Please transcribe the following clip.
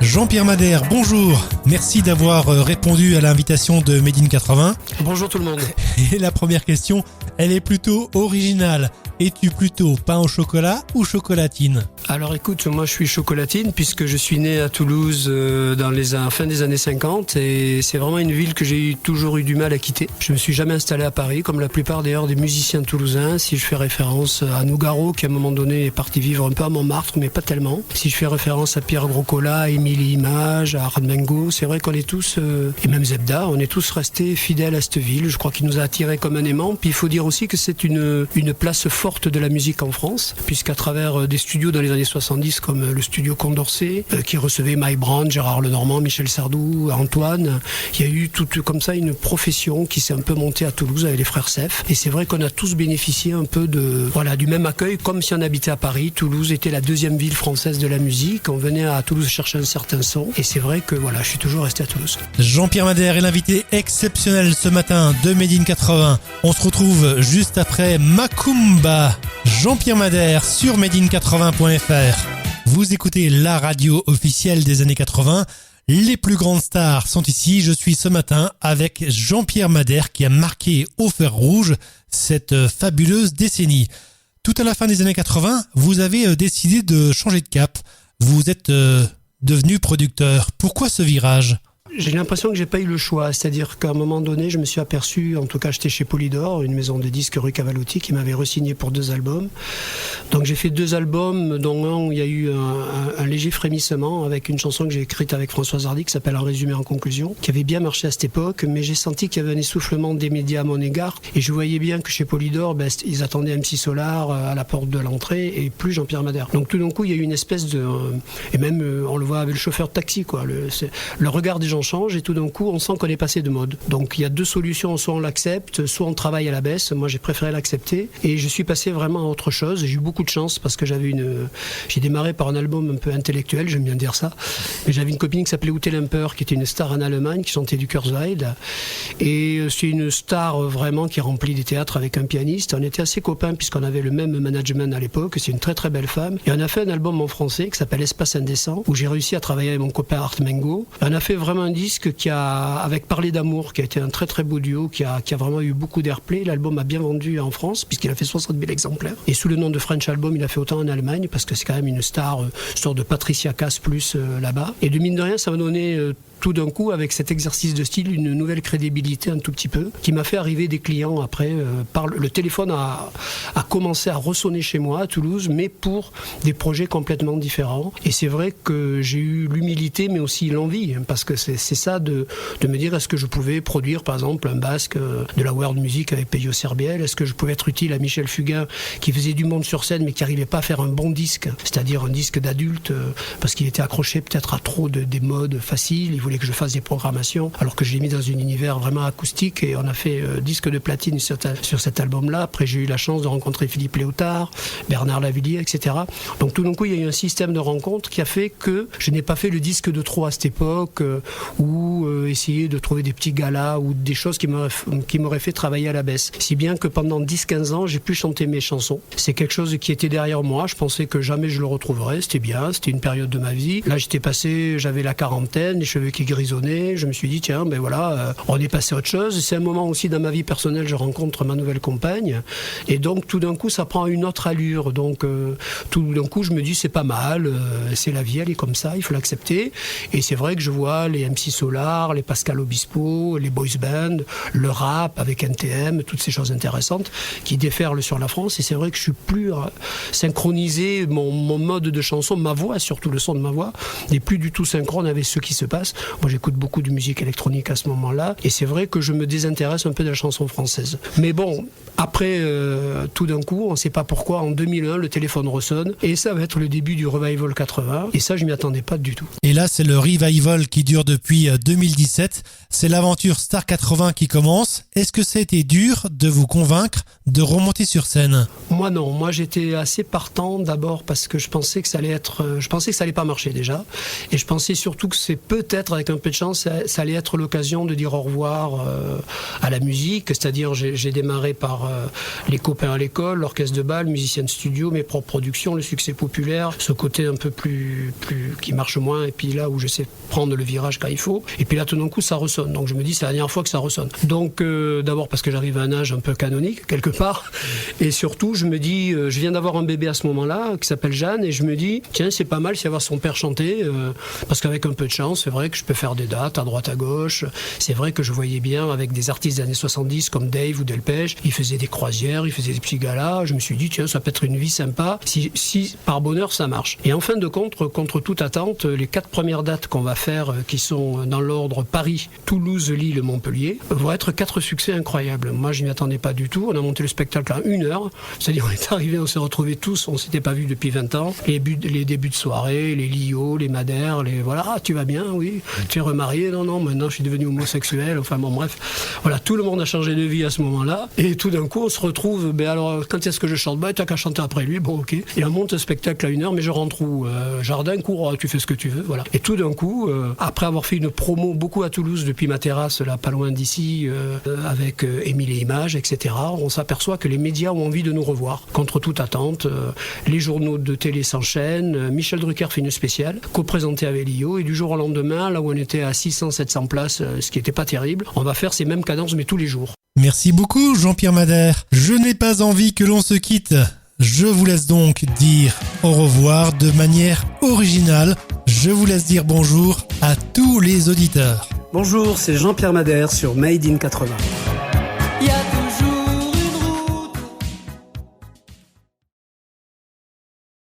Jean-Pierre Madère, bonjour. Merci d'avoir répondu à l'invitation de Made in 80. Bonjour tout le monde. Et la première question, elle est plutôt originale. Es-tu plutôt pain au chocolat ou chocolatine ? Alors écoute, moi je suis chocolatine puisque je suis né à Toulouse dans les fin des années 50 et c'est vraiment une ville que j'ai toujours eu du mal à quitter. Je me suis jamais installé à Paris comme la plupart d'ailleurs des musiciens toulousains. Si je fais référence à Nougaro qui à un moment donné est parti vivre un peu à Montmartre mais pas tellement. Si je fais référence à Pierre Groscola, à Émilie Image, à Armengo, c'est vrai qu'on est tous, et même Zebda, on est tous restés fidèles à cette ville. Je crois qu'il nous a attirés comme un aimant. Puis il faut dire aussi que c'est une place forte de la musique en France, puisqu'à travers des studios dans les années 70 comme le studio Condorcet, qui recevait Mike Brand, Gérard Lenormand, Michel Sardou, Antoine, il y a eu toute comme ça une profession qui s'est un peu montée à Toulouse avec les frères Seff. Et c'est vrai qu'on a tous bénéficié un peu du même accueil, comme si on habitait à Paris. Toulouse était la deuxième ville française de la musique. On venait à Toulouse chercher un certain son. Et c'est vrai que je suis toujours resté à Toulouse. Jean-Pierre Madère est l'invité exceptionnel ce matin de Made in 80. On se retrouve juste après Macumba. Jean-Pierre Madère sur madein80.fr. Vous écoutez la radio officielle des années 80. Les plus grandes stars sont ici. Je suis ce matin avec Jean-Pierre Madère qui a marqué au fer rouge cette fabuleuse décennie. Tout à la fin des années 80, vous avez décidé de changer de cap. Vous êtes devenu producteur. Pourquoi ce virage ? J'ai l'impression que j'ai pas eu le choix, c'est-à-dire qu'à un moment donné, je me suis aperçu, en tout cas j'étais chez Polydor, une maison de disques rue Cavallotti, qui m'avait re-signé pour 2 albums. Donc j'ai fait 2 albums, dont un où il y a eu un léger frémissement avec une chanson que j'ai écrite avec Françoise Hardy qui s'appelle Un résumé en conclusion, qui avait bien marché à cette époque, mais j'ai senti qu'il y avait un essoufflement des médias à mon égard, et je voyais bien que chez Polydor, ils attendaient MC Solar à la porte de l'entrée, et plus Jean-Pierre Madère. Donc tout d'un coup, il y a eu une espèce de... et même, on le voit avec le chauffeur de taxi, quoi. Le regard des gens change et tout d'un coup on sent qu'on est passé de mode. Donc il y a 2 solutions, soit on l'accepte, soit on travaille à la baisse. Moi j'ai préféré l'accepter et je suis passé vraiment à autre chose. J'ai eu beaucoup de chance parce que j'ai démarré par un album un peu intellectuel, j'aime bien dire ça, mais j'avais une copine qui s'appelait Ute Lemper qui était une star en Allemagne qui chantait du Kurzweil et c'est une star vraiment qui remplit des théâtres avec un pianiste. On était assez copains puisqu'on avait le même management à l'époque. C'est une très très belle femme et on a fait un album en français qui s'appelle Espace Indécent où j'ai réussi à travailler avec mon copain Art Mengo. On a fait vraiment un disque avec Parler d'amour, qui a été un très très beau duo, qui a vraiment eu beaucoup d'airplay. L'album a bien vendu en France, puisqu'il a fait 60 000 exemplaires. Et sous le nom de French Album, il a fait autant en Allemagne, parce que c'est quand même une star, sorte de Patricia Cass plus là-bas. Et de mine de rien, ça m'a donné... tout d'un coup, avec cet exercice de style, une nouvelle crédibilité un tout petit peu, qui m'a fait arriver des clients après. Le téléphone a commencé à ressonner chez moi, à Toulouse, mais pour des projets complètement différents. Et c'est vrai que j'ai eu l'humilité, mais aussi l'envie, parce que c'est ça de me dire, est-ce que je pouvais produire, par exemple, un basque de la world music avec Peyo Serbiel? Est-ce que je pouvais être utile à Michel Fugain, qui faisait du monde sur scène, mais qui n'arrivait pas à faire un bon disque, c'est-à-dire un disque d'adulte, parce qu'il était accroché peut-être à trop des modes faciles. Il voulait que je fasse des programmations, alors que je l'ai mis dans un univers vraiment acoustique et on a fait disque de platine sur cet album-là. Après, j'ai eu la chance de rencontrer Philippe Léotard, Bernard Lavilliers, etc. Donc tout d'un coup, il y a eu un système de rencontres qui a fait que je n'ai pas fait le disque de trop à cette époque ou essayer de trouver des petits galas ou des choses qui m'auraient fait travailler à la baisse. Si bien que pendant 10-15 ans, j'ai pu chanter mes chansons. C'est quelque chose qui était derrière moi. Je pensais que jamais je le retrouverais. C'était bien, c'était une période de ma vie. Là, j'avais la quarantaine, les cheveux qui grisonnaient. Je me suis dit, tiens, on est passé à autre chose. C'est un moment aussi dans ma vie personnelle, je rencontre ma nouvelle compagne. Et donc, tout d'un coup, ça prend une autre allure. Donc, tout d'un coup, je me dis, c'est pas mal. C'est la vie, elle est comme ça, il faut l'accepter. Et c'est vrai que je vois les MC Solar, les Pascal Obispo, les boys band, le rap avec NTM, toutes ces choses intéressantes qui déferlent sur la France. Et c'est vrai que je suis plus synchronisé, mon mode de chanson, ma voix, surtout le son de ma voix, n'est plus du tout synchrone avec ce qui se passe. Moi, j'écoute beaucoup de musique électronique à ce moment-là. Et c'est vrai que je me désintéresse un peu de la chanson française. Mais bon, après, tout d'un coup, on ne sait pas pourquoi, en 2001, le téléphone ressonne. Et ça va être le début du Revival 80. Et ça, je m'y attendais pas du tout. Et là, c'est le Revival qui dure depuis 2017. C'est l'aventure Star 80 qui commence. Est-ce que ça a été dur de vous convaincre de remonter sur scène ? Moi, non. Moi, j'étais assez partant d'abord parce que je pensais que ça allait pas marcher déjà. Et je pensais surtout que c'est peut-être peut-être avec un peu de chance, ça allait être l'occasion de dire au revoir à la musique. C'est-à-dire, j'ai démarré par les copains à l'école, l'orchestre de bal, musicien de studio, mes propres productions, le succès populaire, ce côté un peu plus qui marche moins, et puis là où je sais prendre le virage quand il faut. Et puis là, tout d'un coup, ça ressonne. Donc je me dis, c'est la dernière fois que ça ressonne. Donc d'abord parce que j'arrive à un âge un peu canonique, quelque part. Et surtout, je me dis, je viens d'avoir un bébé à ce moment-là, qui s'appelle Jeanne, et je me dis, tiens, c'est pas mal si avoir son père chanter, parce qu'avec un peu de chance, c'est vrai que je peux faire des dates à droite à gauche. C'est vrai que je voyais bien avec des artistes des années 70 comme Dave ou Delpech, ils faisaient des croisières, ils faisaient des petits galas. Je me suis dit, tiens, ça peut être une vie sympa si par bonheur ça marche. Et en fin de compte, contre toute attente, les 4 premières dates qu'on va faire, qui sont dans l'ordre Paris, Toulouse, Lille, Montpellier, vont être 4 succès incroyables. Moi, je m'y attendais pas du tout. On a monté le spectacle en 1 heure. C'est-à-dire, on est arrivé, on s'est retrouvés tous, on s'était pas vus depuis 20 ans. Les débuts de soirée, les Lio, les Madères, voilà, ah, tu vas bien, oui. Tu es remarié, non, maintenant je suis devenu homosexuel. Enfin bon, bref. Voilà, tout le monde a changé de vie à ce moment-là. Et tout d'un coup, on se retrouve, alors, quand est-ce que je chante? T'as qu'à chanter après lui, bon, ok. Et on monte le spectacle à 1 heure, mais je rentre où? Jardin, cours, tu fais ce que tu veux, voilà. Et tout d'un coup, après avoir fait une promo beaucoup à Toulouse depuis ma terrasse, là, pas loin d'ici, avec Émile et Images, etc., on s'aperçoit que les médias ont envie de nous revoir, contre toute attente. Les journaux de télé s'enchaînent. Michel Drucker fait une spéciale, co-présentée avec Lio, et du jour au lendemain, là où on était à 600-700 places, ce qui n'était pas terrible, on va faire ces mêmes cadences, mais tous les jours. Merci beaucoup Jean-Pierre Madère. Je n'ai pas envie que l'on se quitte. Je vous laisse donc dire au revoir de manière originale. Je vous laisse dire bonjour à tous les auditeurs. Bonjour, c'est Jean-Pierre Madère sur Made in 80.